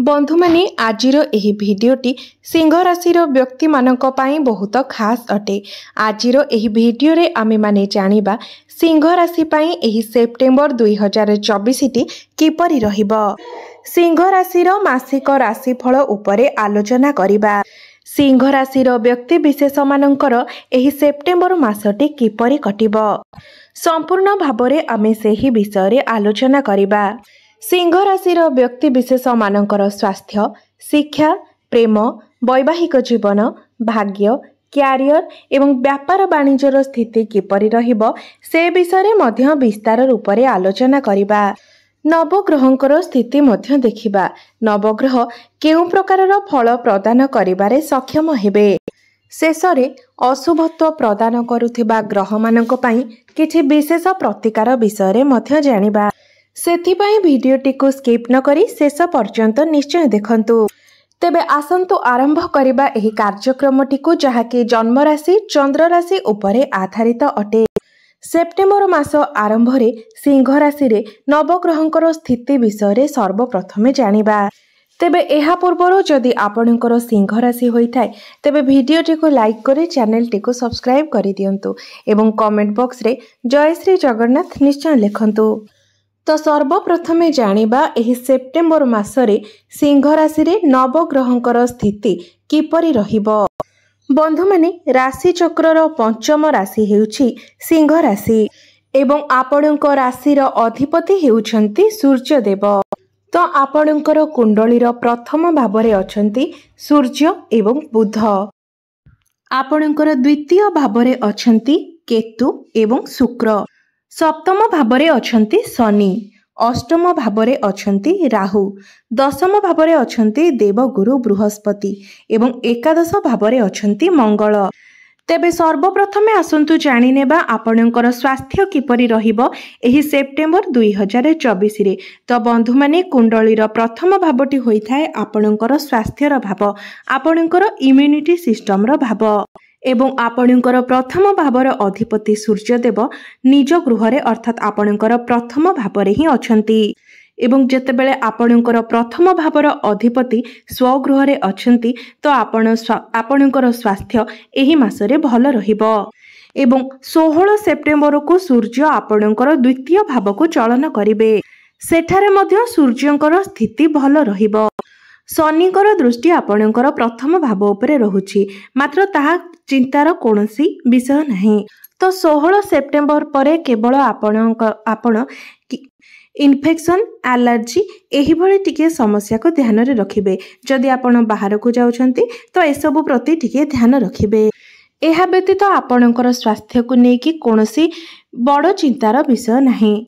बंधु माने आजिर एही भिडियोटी सिंह राशिर व्यक्ति मानक पई बहुत खास अटे। आजिर एही भिडियो रे आमे माने जानिबा सिंह राशि पई एही सेप्टेम्बर 2024 टी किपरि रहिबो। सिंह राशिर मासिक राशिफल उपरे आलोचना करिबा। सिंह राशिर व्यक्ति विशेष मानकर एही सेप्टेम्बर मासटी किपरि कटिबो संपूर्ण भाबरे आमे सेही विषय रे आलोचना करिबा। सिंह राशिर व्यक्ति विशेष मानकर स्वास्थ्य, शिक्षा, प्रेम, वैवाहिक जीवन, भाग्य, क्यारियर एवं व्यापार वाणिज्यर स्थिति किपरि रहिबो से विषय मध्य विस्तार रूप से आलोचना करिबा। नवग्रहंकर स्थिति मध्य देखिबा। नवग्रह केउ प्रकारर फल प्रदान करिबारे सक्षम हेबे। शेषरे अशुभत्व प्रदान करुथिबा ग्रह मानक पई किछि विशेष प्रतिकार विषय मध्य जानिबा। सेथिपाई भिडियोटी को स्किप न करी शेष पर्यंत निश्चय देखंतु। तेबे आसंतु आरंभ करिबा एही कार्यक्रमटी को जहाकी जन्म राशि चंद्र राशि उपरे आधारित अटे। सेप्टेम्बर मास आरंभ रे सिंह राशि रे नवग्रहंकर स्थिति विषय रे सर्वप्रथमे जानिबा। तेबे एहा पूर्वरो जदि आपणकर सिंह राशि होइथाय तेबे भिडियोटी को लाइक करी चैनलटी को सब्सक्राइब करि दियंतु एवं कमेंट बॉक्स रे जय श्री जगन्नाथ निश्चय लिखंतु। तो सर्वप्रथमे जानिबा एही सेप्टेम्बर मासरे सिंह राशि रे नवग्रहंकर स्थिति किपरि रहिबो। बंधु माने राशि चक्रर पंचम राशि हेउछि सिंह राशि एवं आपणक राशिर अधिपति हेउछंती सूर्य देव। तो आपणकर कुंडलीर प्रथम भावरे अछंती सूर्य एवं बुध। आपणकर द्वितीय भावरे अछंती केतु एवं शुक्र। सप्तम भावरे अछंती शनि। अष्टम भावरे अछंती राहु। दशम भावरे अछंती देवगुरु बृहस्पति एवं एकादश भावरे अछंती मंगल। तेबे सर्वप्रथमे आसंतु जानि नेबा आपणकर स्वास्थ्य किपरि रहिबो एही सेप्टेम्बर 2024 रे। तो बंधु माने कुंडलीर प्रथम भावटी होइथाय आपणकर स्वास्थ्यर भाव, आपणकर इम्यूनिटी सिस्टम रो भाव एवं आपणकर प्रथम भावर अधिपति सूर्यदेव निज गृहरे अर्थात आपणकर प्रथम भावरे ही अछंती एवं जेतेबेले आपणकर प्रथम भावर अधिपति स्वगृहरे अछंती तो आपणकर स्वास्थ्य एही मासरे भल रहिबो एवं 16 सेप्टेम्बर को सूर्य आपणकर द्वितीय भाव को चलन करिवे। सेठारे मध्य सूर्यंकर स्थिति भल रहिबो। शनिकर दृष्टि आपणकर प्रथम भाव उपरे रहुछि, मात्र ताहा चिंतार कोनोसी विषय नहीं। तो 16 सेप्टेम्बर परे केवल आपण इन्फेक्शन, एलर्जी एही भली टिके समस्या को ध्यान रे रखिबे। जदि आपण बाहर को जाउछंती तो एसबु प्रति टिके ध्यान रखिबे। एहा व्यतीत आपणकर स्वास्थ्य को नेकी कोनोसी बड़ चिंतार विषय नहीं।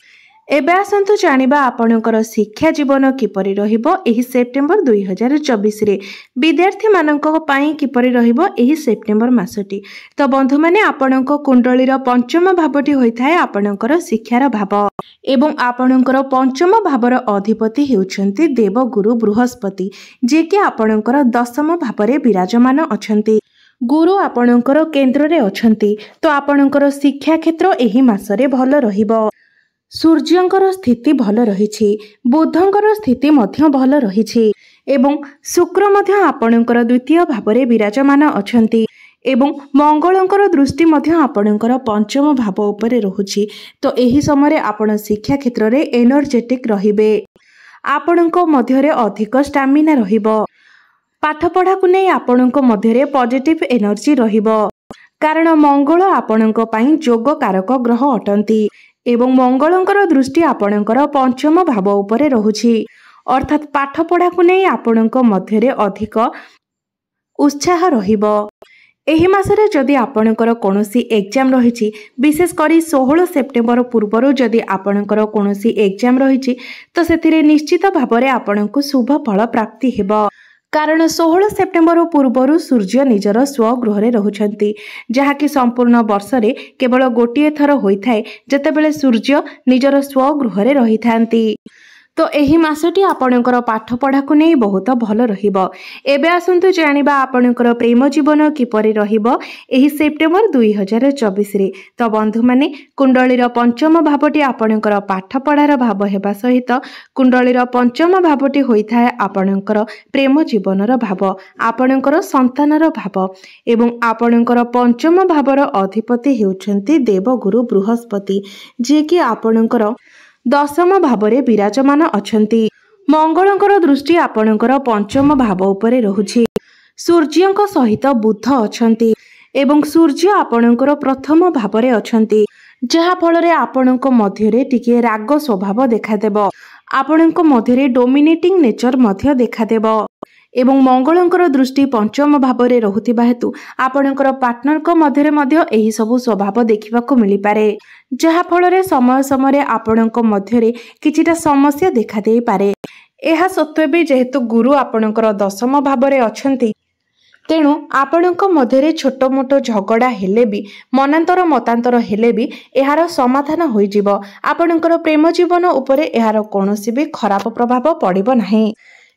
एबे आसंतु जानिबा आपणकर शिक्षा जीवन किपरि रहिबो एही सेप्टेम्बर 2024 रे। विद्यार्थी मानक पई किपरि रहिबो एही सेप्टेम्बर मासटी। तो बंधु माने आपणक कुंडलीर पंचम भावटी होइथाय आपणकर शिक्षार भाव एवं आपणकर पंचम भावर अधिपति हेउछंती देवगुरु बृहस्पति, जे कि आपणकर दशम भावरे विराजमान अछंती। गुरु आपणकर केंद्र रे अछंती। तो आपणकर शिक्षा क्षेत्र एही मासरे भल रहिबो। सूर्यंकर स्थिति भल रहिछि, बुधंकर स्थिति मध्य भल रहिछि एवं शुक्र मध्य आपणकर द्वितीय भावरे विराजमान अछंती एवं मंगलंकर दृष्टि मध्य आपणकर पंचम भाव उपरे रहुछि। तो एही समय आपण शिक्षा क्षेत्र रे एनर्जेटिक रहिबे। आपणक मध्यरे अधिक स्टामिना रहिबो। पाठ पढ़ा को नै आपणक मध्यरे पॉजिटिव एनर्जी रहिबो, कारण मंगल आपणक पई जोग कारक ग्रह अटंती एवं मंगलंकर दृष्टि आपणकर पंचम भाव उपरे रहुछि, अर्थात पाठ पढ़ा को नै आपणक मध्यरे अधिक उत्साह रहिबो। एही मासरे जदि आपणकर कोनोसी एग्जाम रहिछि, विशेष करी 16 सेप्टेम्बर पूर्वरु जदि आपणकर कोनोसी एग्जाम रहिछि तो सेथिरे निश्चित भावरे आपणको शुभ फल प्राप्ति हेबो, कारण 16 सेप्टेम्बर पूर्वरु सूर्य निजर स्वगृहरे रहुछंती, जहाकी संपूर्ण वर्षरे केवल गोटिए थर होइथाय जेतेबेले सूर्य निजर स्वगृहरे रहिथांती। तो एही मासटी आपणकर पाठपढ़ा को नहीं बहुत भल रहिबो। एबे आसंतु जानिबा आपणकर प्रेम जीवन किपरि रहिबो एही सेप्टेम्बर 2024 रे। तो बंधु माने कुंडलीर पंचम भावटी आपणकर पाठपढ़ार भाव हेबा सहित कुंडलीर पंचम भावटी होइथाय आपणकर प्रेम जीवनर भाव, आपणकर संतानर भाव एवं आपणकर पंचम भावर अधिपति हेउछन्ति देवगुरु बृहस्पति, जे कि आपणकर दशम भावरे विराजमान अछंती। मंगलंकर दृष्टि आपणकर पंचम भाव उपरे रहुछि। सूर्यंक सहित बुध अछंती एवं सूर्य आपणकर प्रथम भावरे अछंती, जहा फलरे आपणक मध्यरे टिके राग स्वभाव देखादेब, आपणक मध्यरे डोमिनेटिंग नेचर मध्य देखादेब एवं मंगलंकर दृष्टि पंचम भावरे रहुथिबा हेतु आपणकर पार्टनरक मध्यरे मध्य एही सबु स्वभाव देखिबाकू मिली पारे, जहा फलरे समय समय आपणक मध्यरे किछिटा समस्या देखा देई पारे। एहा सत्वे भी जेहेतु गुरु आपणकर दशम भावरे अछंती, तेणु आपणक मध्यरे छोट मोट झगड़ा हेले भी मनांतर मतांतर हेले भी एहार समाधान होई जिवो। आपणकर प्रेम जीवन उपरे एहार कोनोसी भी खराब प्रभाव पड़िबो नाही।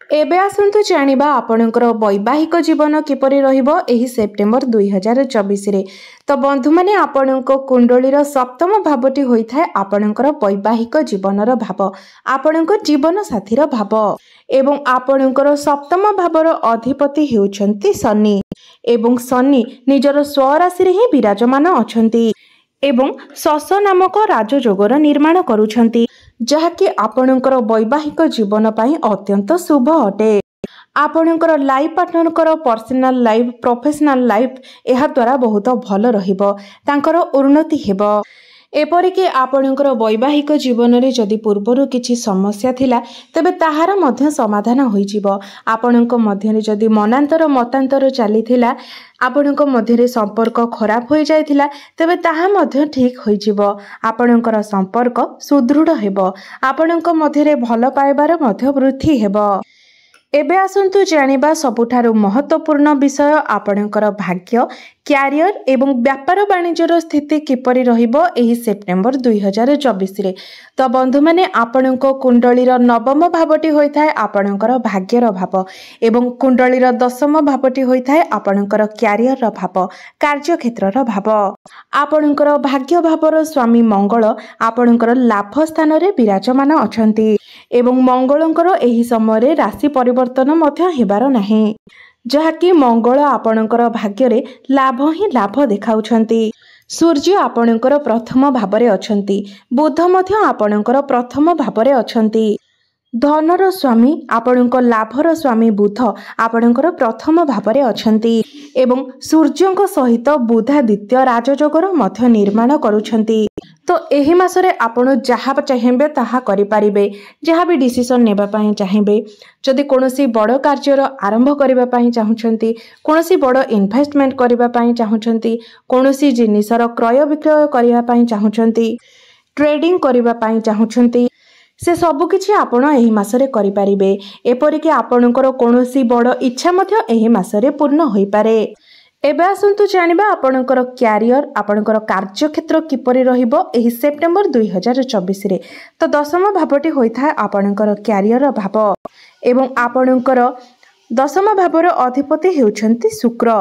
एबे आसंतु जानिबा आपणकर वैवाहिक जीवन किपरि रहिबो एही सेप्टेम्बर 2024 रे। तो बंधु माने आपणक कुंडलीर सप्तम भावटी होइथाय आपणकर वैवाहिक जीवनर भाव, आपणक जीवन साथीर भाव एवं आपणकर सप्तम भावर अधिपति हेउछन्ति शनि एवं शनि निजर स्वराशि रे ही विराजमान अछन्ति एवं शश नामक राजयोगर निर्माण करुछन्ति, जहाँकि आपणकर वैवाहिक जीवन पाई अत्यंत शुभ अटे। आपणकर लाइफ पार्टनरकर पर्सनल लाइफ प्रोफेशनल लाइफ एहा द्वारा बहुत भल रहिबो, तांकर उन्नति हेबो। एपरिक आपणकर वैवाहिक जीवन में जदि पूर्वर किछि समस्या थिला तेबे ताहार मध्य समाधान होई जिवो। आपणक मध्यरे जदि मनांतर मतांतर चली थिला, आपणक मध्यरे संपर्क खराब हो जाइथिला तेबे ताहा मध्य ठीक होई जिवो। आपणकर संपर्क सुदृढ़ हेबो, आपणक मध्यरे भल पाइबार मध्य वृद्धि हेबो। एबे आसंतु जानिबा सबुठारु महत्वपूर्ण विषय आपणकर भाग्य, क्यारियर एवं व्यापार वाणिज्यर स्थिति किपरि रहिबो एही सेप्टेम्बर 2024 रे। तो बंधु माने आपणक कुंडलीर नवम भावटी होइथाय आपणकर भाग्यर भाव एवं कुंडलीर दशम भावटी होइथाय आपणकर क्यारियर भाव, कार्य क्षेत्रर भाव। आपणकर भाग्य भावर स्वामी मंगल आपणकर लाभ स्थान रे विराजमान अछंती एवं मंगलंकर एही समय राशि परिवर्तन मध्य हेबार नाही, जहाँकि मंगल आपणकर भाग्य लाभ ही लाभ देखाउछंती। सूर्य आपणकर प्रथम भावरे अछंती, बुध मध्य आपणकर प्रथम भावरे अछंती। धनर स्वामी आपणक लाभर स्वामी बुध आपणकर प्रथम भावरे अछंती एवं सूर्यंक सहित बुधादित्य राजयोगर मध्य निर्माण करुछंती। तो एही मासरे आपण जहाँ चाहिए ताहा करि पारिबे, जहाँ भी डिसीजन नेबा पई चाहिए, जदि कोनोसी बड़ कार्यर आरंभ करबा पई चाहुछंती, कोनोसी बड़ इन्वेस्टमेंट करबा पई चाहुछंती, कोनोसी जिनिसर क्रय विक्रय करबा पई चाहुछंती, ट्रेडिंग करबा पई चाहुछंती, से सबु किछि आपण एही मासरे करि पारिबे। एपरिक आपणकर कोनोसी बड़ इच्छा मध्य एही मासरे पूर्ण होई पारे। एबे आसंतु जानिबा आपणकर क्यारियर, आपणकर कार्य क्षेत्र किपरि रहिबो एही सेप्टेम्बर 2024 रे। तो दशम भावटी होइथाय आपणकर क्यारियर भाव एवं आपणकर दशम भावर अधिपति हेउछन्ति शुक्र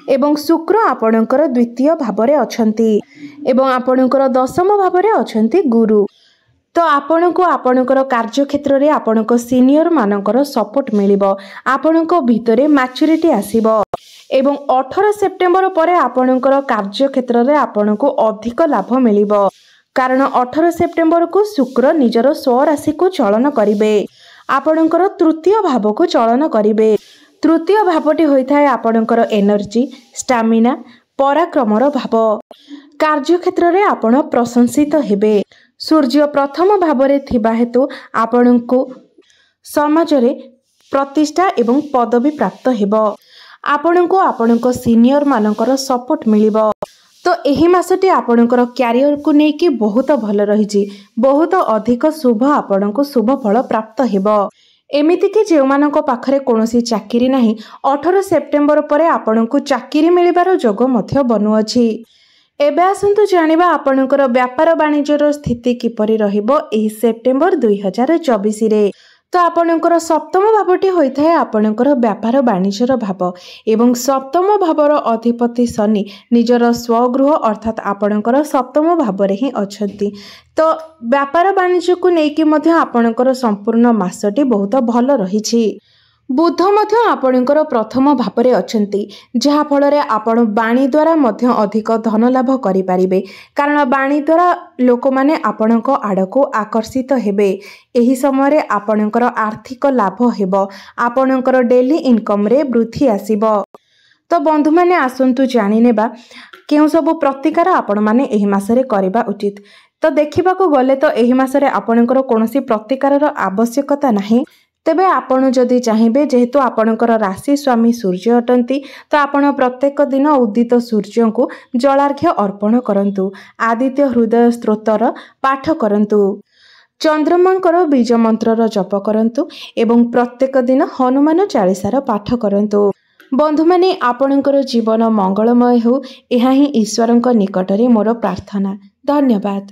एवं शुक्र आपणकर द्वितीय भावरे अछन्ति एवं आपणकर दशम भावरे अछन्ति गुरु। तो आपणको आपणकर कार्य क्षेत्र रे आपणको सीनियर मानकर सपोर्ट मिलिबो, आपणको भितरे मैच्योरिटी आसीबो एवं 18 सेप्टेम्बर परे आपणकर कार्य क्षेत्र रे आपणको अधिक लाभ मिलिबो, कारण 18 सेप्टेम्बर को शुक्र निजर स्वराशि को चलन करिवे, आपणकर तृतीय भाव को चलन करिवे। तृतीय भावटी होइथाय आपणकर एनर्जी, स्टामिना, पराक्रमर भाव। कार्य क्षेत्र रे आपण प्रशंसित हेबे। सूर्य प्रथम भावरे थिबा हेतु आपणको समाज रे प्रतिष्ठा एवं पदवी प्राप्त हेबो, आपणको आपणको सीनियर मानकर सपोर्ट मिलिबो। तो एही मासटी आपणकर क्यारियर को नेकी बहुत भल रहिछि, बहुत अधिक शुभ आपणको शुभ फल प्राप्त हेबो। एमिति कि जे मानक पाखरे कोनोसी चाकरी नाही 18 सेप्टेम्बर परे आपणको चाकरी मिलिबार जोग मध्य बनुअछि। एबे आसंतु जानिबा आपणकर व्यापार वाणिज्यर स्थिति किपरि रहिबो एही सेप्टेम्बर 2024 रे। तो आपणकर सप्तम भावटी होइथाय आपणकर व्यापार वाणिज्यर भाव एवं सप्तम भावर अधिपति शनि निजर स्वगृह अर्थात आपणकर सप्तम भावरे ही अछंती। तो व्यापार वाणिज्य को नेकी मध्य आपणकर संपूर्ण मासटी बहुत भल रहिछि। बुध मध्य आपणकर प्रथम भावरे अछंती जहा फଳରେ आपण वाणी द्वारा मध्य अधिक धन लाभ करि पारिबे कारण वाणी द्वारा लोक माने आपणक आडको आकर्षित हेबे। एही समय आपणकर आर्थिक लाभ हेबो आपणकर डेली इनकम रे वृद्धि आसीबो। तो बंधु माने आसंतु जानि नेबा केउ सब प्रतिकार आपण माने एही मासरे करिबा उचित। तो देखिबा को गले तो एही मासरे आपणकर कोनोसी प्रतिकारर आवश्यकता नाही। तेबे आपण जदि चाहिए जेहेतु आपणकर राशि स्वामी सूर्य अटंती तो आपण प्रत्येक दिन उदित सूर्य को जलार्घ्य अर्पण करंतु आदित्य हृदय स्तोत्र पाठ करंतु चंद्रमांकर बीज मंत्रर जप करंतु एवं प्रत्येक दिन हनुमान चालीसार पाठ करंतु। बंधु माने आपणकर जीवन मंगलमय हो एहा ही ईश्वरंक निकटरे मोर प्रार्थना। धन्यवाद।